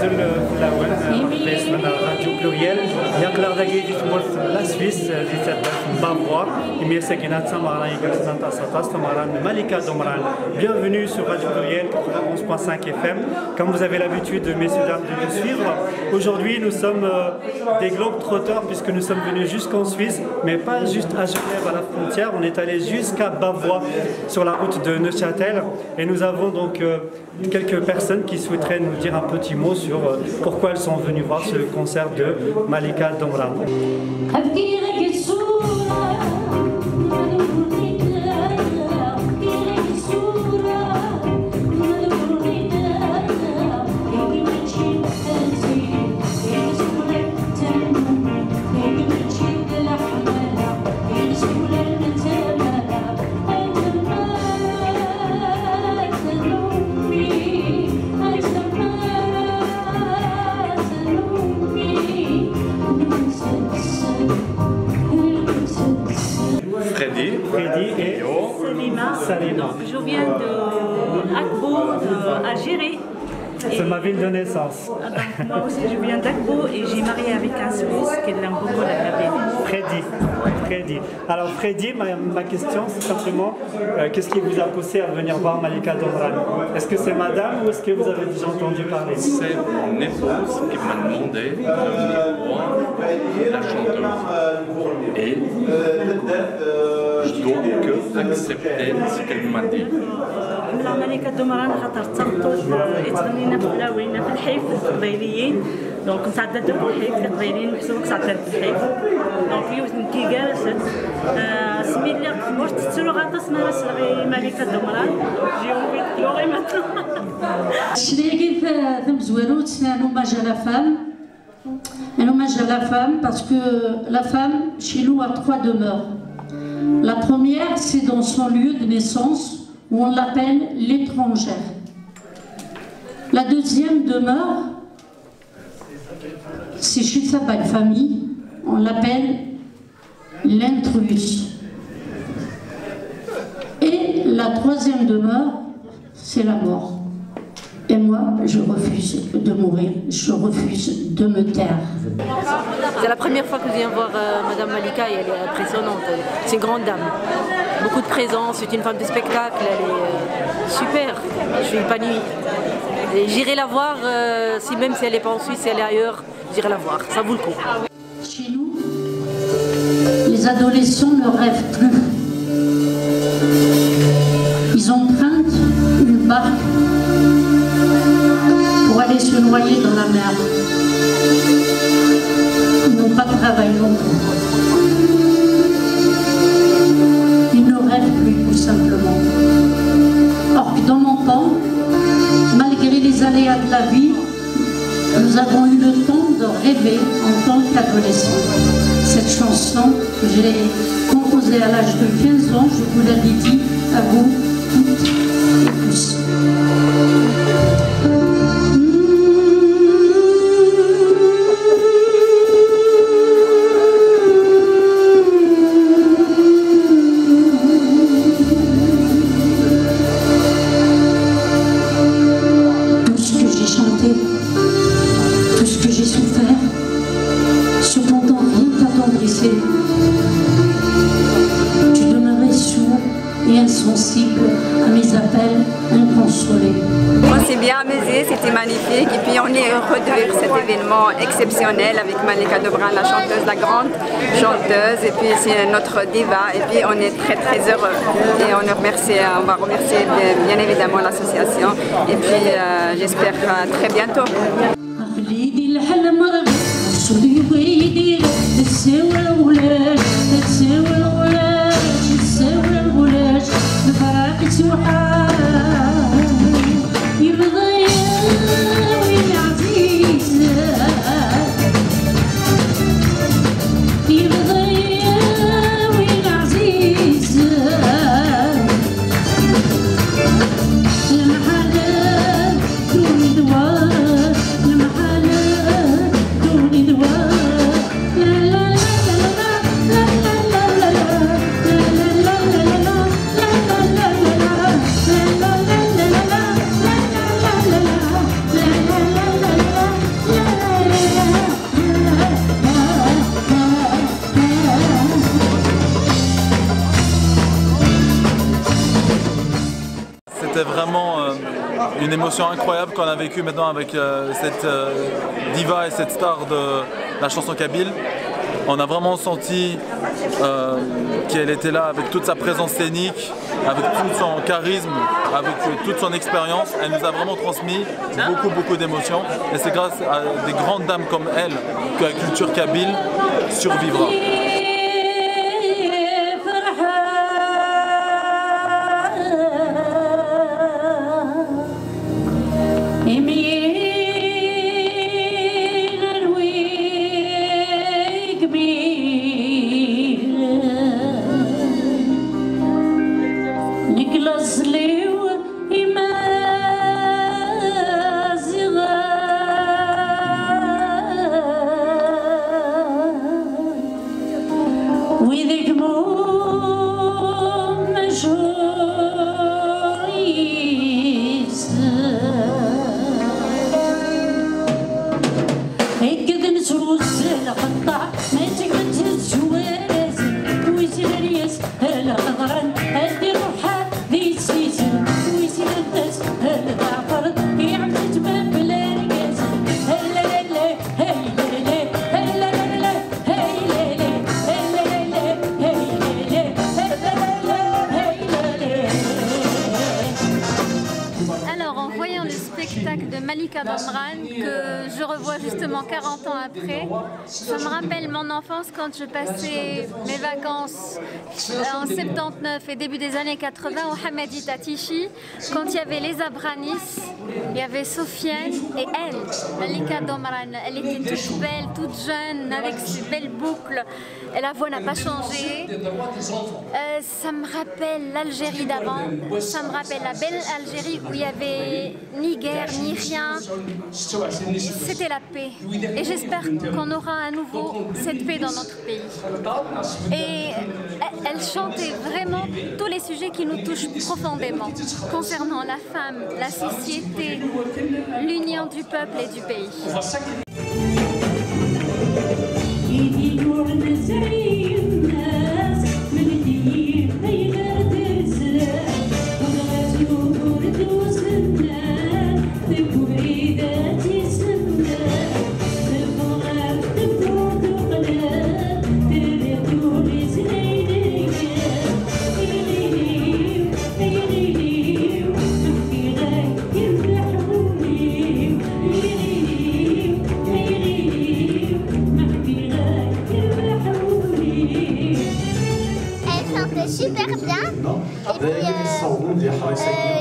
نزل في الاول باسم راديو بلوريال يقدر داكي تمثل لا سويس في بافوا يمي ساكنه تمارا يقرسنا تاساطاس تمارا مالكا دومران. Bienvenue sur Radio Pluriel 91.5 FM. Comme vous avez l'habitude, messieurs dames, de nous suivre, aujourd'hui nous sommes des globetrotters puisque nous sommes venus jusqu'en Suisse, mais pas juste à Genève à la frontière, on est allé jusqu'à Bavois sur la route de Neuchâtel et nous avons donc quelques personnes qui souhaiteraient nous dire un petit mot sur pourquoi elles sont venues voir ce concert de Malika Domran. Freddy et Salima. Donc, je viens de Akbo, d'Algérie. C'est ma ville de naissance. Moi aussi je viens d'Akbo et j'ai marié avec un Suisse qui l'aime beaucoup la ville. Freddy. Alors Freddy, ma question c'est simplement qu'est-ce qui vous a poussé à venir voir Malika Domran? Est-ce que c'est madame ou est-ce que vous avez déjà entendu parler? C'est mon épouse qui m'a demandé de venir voir la chanteuse. Et je dois que accepter ce qu'elle m'a dit. ملكة دومران خاطر ترطل تغنينا في الأولين في الحيف القبيليين دونك نتعدد الحيف القبيليين محسوبك تعدد الحيف دونك يوثن كي جالست سمي لي مرت تسلو غاطس ما سلغي ملكة دومران جيو بيت لوغي مثلا شريكي في مزويروت un hommage à la femme. Un hommage à la femme parce que la femme chez nous a trois demeures. La première c'est dans son lieu de naissance où on l'appelle l'étrangère. La deuxième demeure, c'est chez sa belle famille, on l'appelle l'intruse. Et la troisième demeure, c'est la mort. Et moi, je refuse de mourir, je refuse de me taire. C'est la première fois que je viens voir Madame Malika et elle est impressionnante. C'est une grande dame. Beaucoup de présence, c'est une femme de spectacle, elle est super. Je suis épanouie. J'irai la voir, même si elle n'est pas en Suisse, si elle est ailleurs, j'irai la voir, ça vaut le coup. Chez nous, les adolescents ne rêvent plus. Ils empruntent une barque pour aller se noyer dans la mer. Ils n'ont pas de travail non plus. Ils ne rêvent plus tout simplement. Or que dans mon temps, malgré les aléas de la vie, nous avons eu le temps de rêver en tant qu'adolescents. Cette chanson que j'ai composée à l'âge de 15 ans, je vous la dédie à vous toutes et tous. Tout ce que j'ai souffert, cependant rien t'attendrissait. Tu demeurais sourd et insensible à mes appels inconsolés. On s'est bien amusé, c'était magnifique et puis on est heureux de vivre cet événement exceptionnel avec Malika Domran, la chanteuse, la grande chanteuse, et puis c'est notre diva et puis on est très très heureux et on va remercier bien évidemment l'association et puis j'espère très bientôt. La la la la la. une émotion incroyable qu'on a vécue maintenant avec cette diva et cette star de la chanson kabyle. On a vraiment senti qu'elle était là avec toute sa présence scénique, avec tout son charisme, avec toute son expérience. Elle nous a vraiment transmis beaucoup d'émotions. Et c'est grâce à des grandes dames comme elle que la culture kabyle survivra. Malika Domran, que je revois justement 40 ans après. Ça me rappelle mon enfance quand je passais mes vacances en 79 et début des années 80 au Hamadi Tatichi, quand il y avait les Abranis, il y avait Sofiane et elle, Malika Domran. Elle était toute belle, toute jeune, avec ses belles boucles, et la voix n'a pas changé. Ça me rappelle l'Algérie d'avant, ça me rappelle la belle Algérie où il n'y avait ni guerre, ni rien. C'était la paix. Et j'espère qu'on aura à nouveau cette paix dans notre pays. Et elle chantait vraiment tous les sujets qui nous touchent profondément, concernant la femme, la société, l'union du peuple et du pays. Super bien. Et puis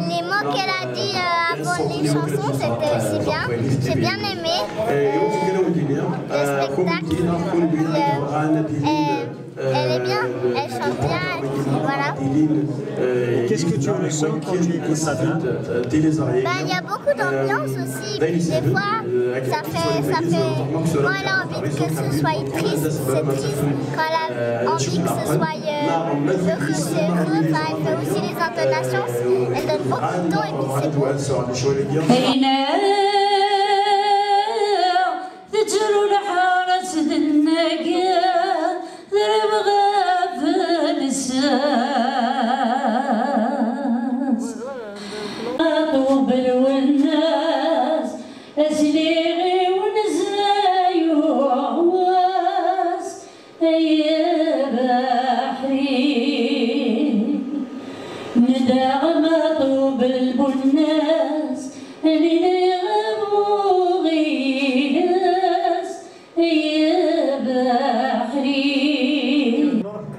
les mots qu'elle a dit avant les chansons, c'était aussi bien. J'ai bien aimé le spectacle. Elle est bien, elle chante bien, et puis voilà. Qu'est-ce que tu ressens quand tu écoutes ça? Il y a beaucoup d'ambiance aussi, puis des fois, ça fait quand elle a envie que ce soit triste, c'est triste. Quand elle a envie que ce soit heureux, c'est heureux. Enfin, elle fait aussi les intonations, elle donne beaucoup de ton et puis c'est beau.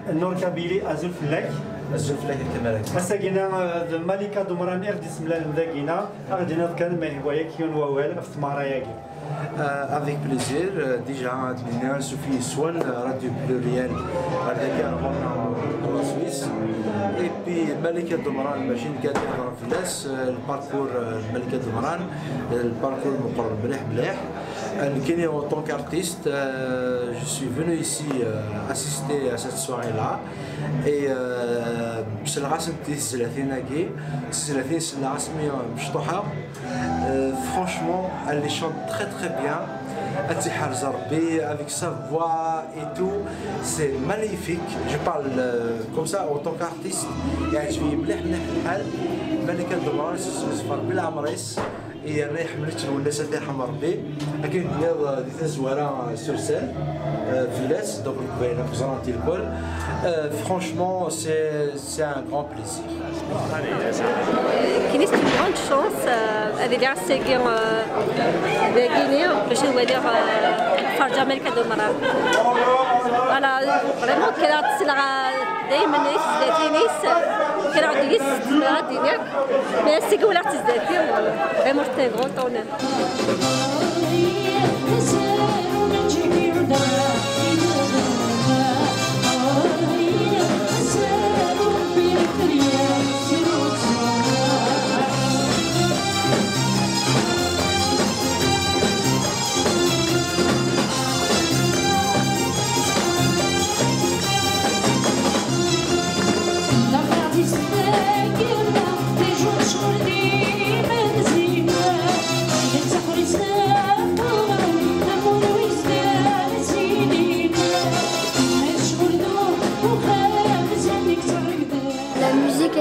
النور كابيلي أزول فلاك مساقنا مالكة دمران إغدي سملان مذاقنا أغدينا كان ما هو يكيون ووال أفتمارا ياكي. Avec plaisir, déjà Sophie Swan, Radio Pluriel, à la Suisse. Et puis Malika Domran, machine qui a été le parcours Malika Domran, le parcours Moukar Bleh. En tant qu'artiste, je suis venu ici assister à cette soirée-là. Et c'est la race de Zelathina-Gay, c'est la race franchement, elle les chante très bien. avec sa voix et tout, c'est magnifique. Je parle comme ça en tant qu'artiste. يعجبني مليح الحال. ملكة دمران صفر بالعمريس. Et أنا حملت الوناسة تاعهم ربي. لكن ديال دي تزوارة sur scène. Villesse, donc vous pouvez représenter le col. Franchement, c'est un grand plaisir. كاين une grande chance هذه اللي عالساكن باقيني باش نولي خارجة ملكة دمران. أنا فريمون كان تسلع دايما ناس زاتينيس كان عندي تسلع دينيك مي سيكو ولا تزداتي فريمون تي غون طونير.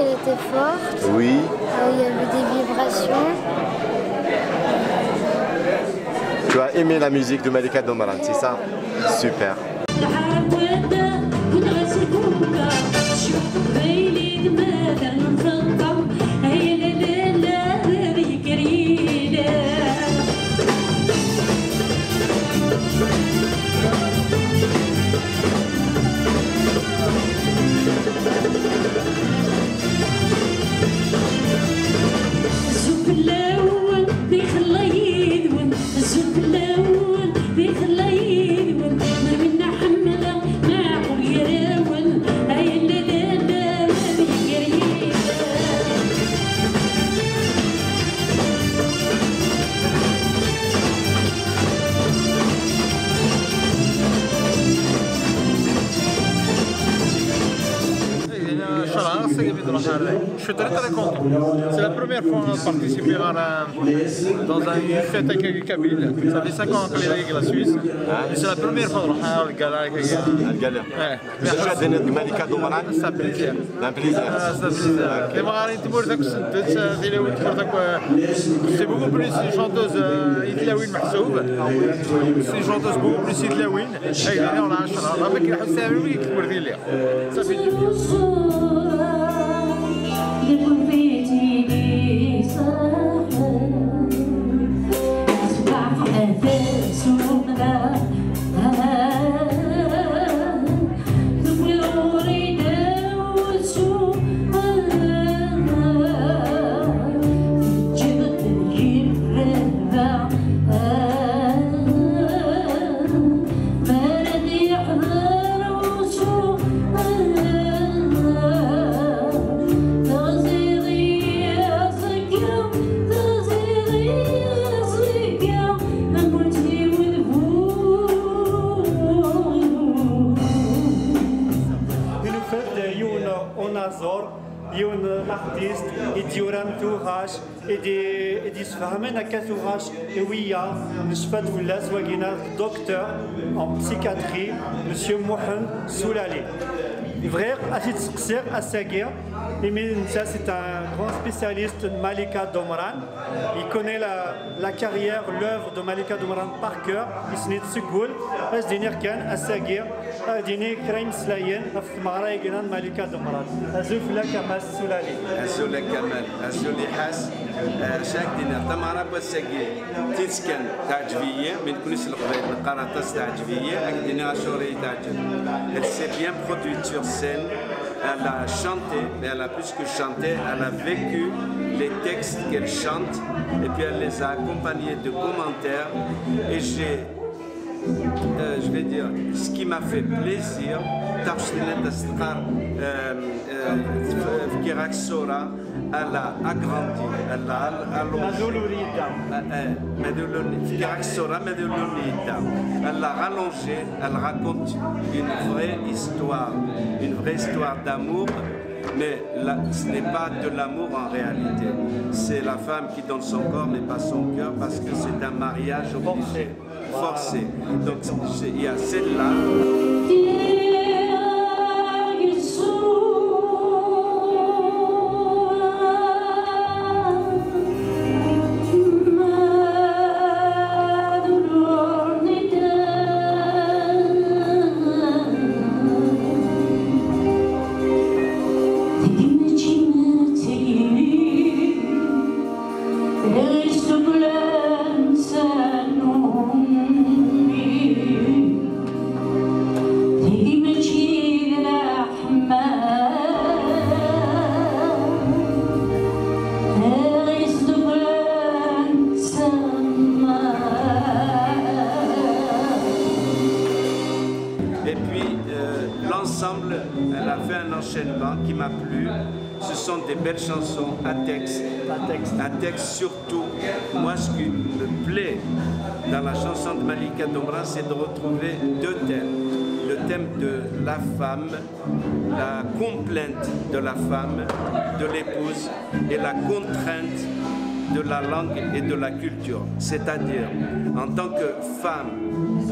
Elle était forte. Oui. Il y avait des vibrations. Tu as aimé la musique de Malika Domaran, c'est ça? Super. Je suis très content. C'est la première fois qu'on a participé dans une fête avec Kabyle. Ça fait 5 ans qu'on est avec la Suisse. C'est la première fois qu'on a le gala. Merci de Malika Domaran. C'est un plaisir. Un plaisir. C'est beaucoup plus une chanteuse Hitlaouine Mahsoub. C'est une chanteuse beaucoup plus Hitlaouine. On a un chanteur. Avec la Hussaoui qui peut dire. Ça fait du bien. l'artiste et du entourage et des femmes à entourage et oui نشفت ولا زواجنا docteur en psychiatrie monsieur Mohamed Soulali. Frère Achid Sqsir Assagir, c'est un grand spécialiste de Malika Domaran. Il connaît la carrière, l'œuvre de Malika Domaran par cœur. Il s'est dit Segoul, je dis Nirkan, Assagir, je dis Kraim Slayen, Afmara et Gran Malika Domaran. Azouf la Kamas Soulali. Azouf la Kamal, Azouf li Has, chaque dîner, Tamara Bassagir, Tiskan, Tajviye, mais nous connaissons le Karatas Tajviye, avec dîner à Choré Tajviye. Elle s'est bien produite sur scène, elle a chanté, mais elle a plus que chanté, elle a vécu les textes qu'elle chante et puis elle les a accompagnés de commentaires et je vais dire, ce qui m'a fait plaisir, elle a agrandi, elle a allongé, elle a rallongé, elle raconte une vraie histoire d'amour, mais ce n'est pas de l'amour en réalité. C'est la femme qui donne son corps mais pas son cœur parce que c'est un mariage obligé. forcé. Donc il y a celle-là. Et puis l'ensemble, elle a fait un enchaînement qui m'a plu. Ce sont des belles chansons à texte. À texte surtout. Moi, ce qui me plaît dans la chanson de Malika Domran, c'est de retrouver deux thèmes. Le thème de la femme, la complainte de la femme, de l'épouse et la contrainte de la langue et de la culture. C'est-à-dire, en tant que femme,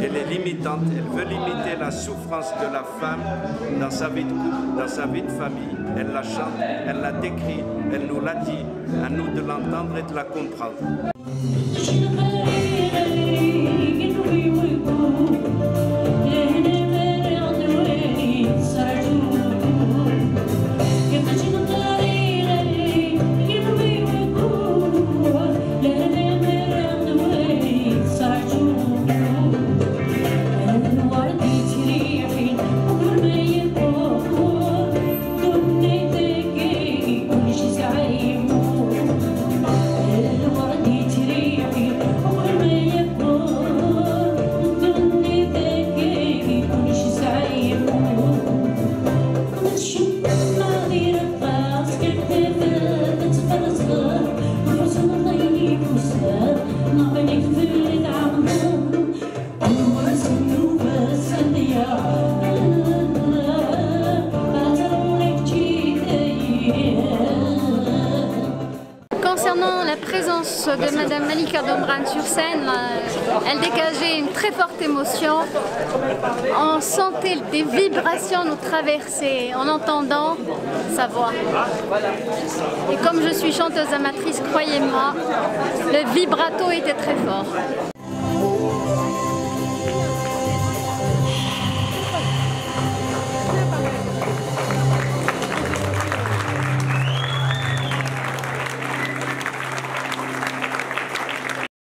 elle est limitante, elle veut limiter la souffrance de la femme dans sa vie de couple, dans sa vie de famille. Elle la chante, elle la décrit, elle nous l'a dit, à nous de l'entendre et de la comprendre. Concernant la présence de Madame Malika Domran sur scène, elle dégageait une très forte émotion. On sentait des vibrations nous traverser en entendant sa voix. Et comme je suis chanteuse amatrice, croyez-moi, le vibrato était très fort.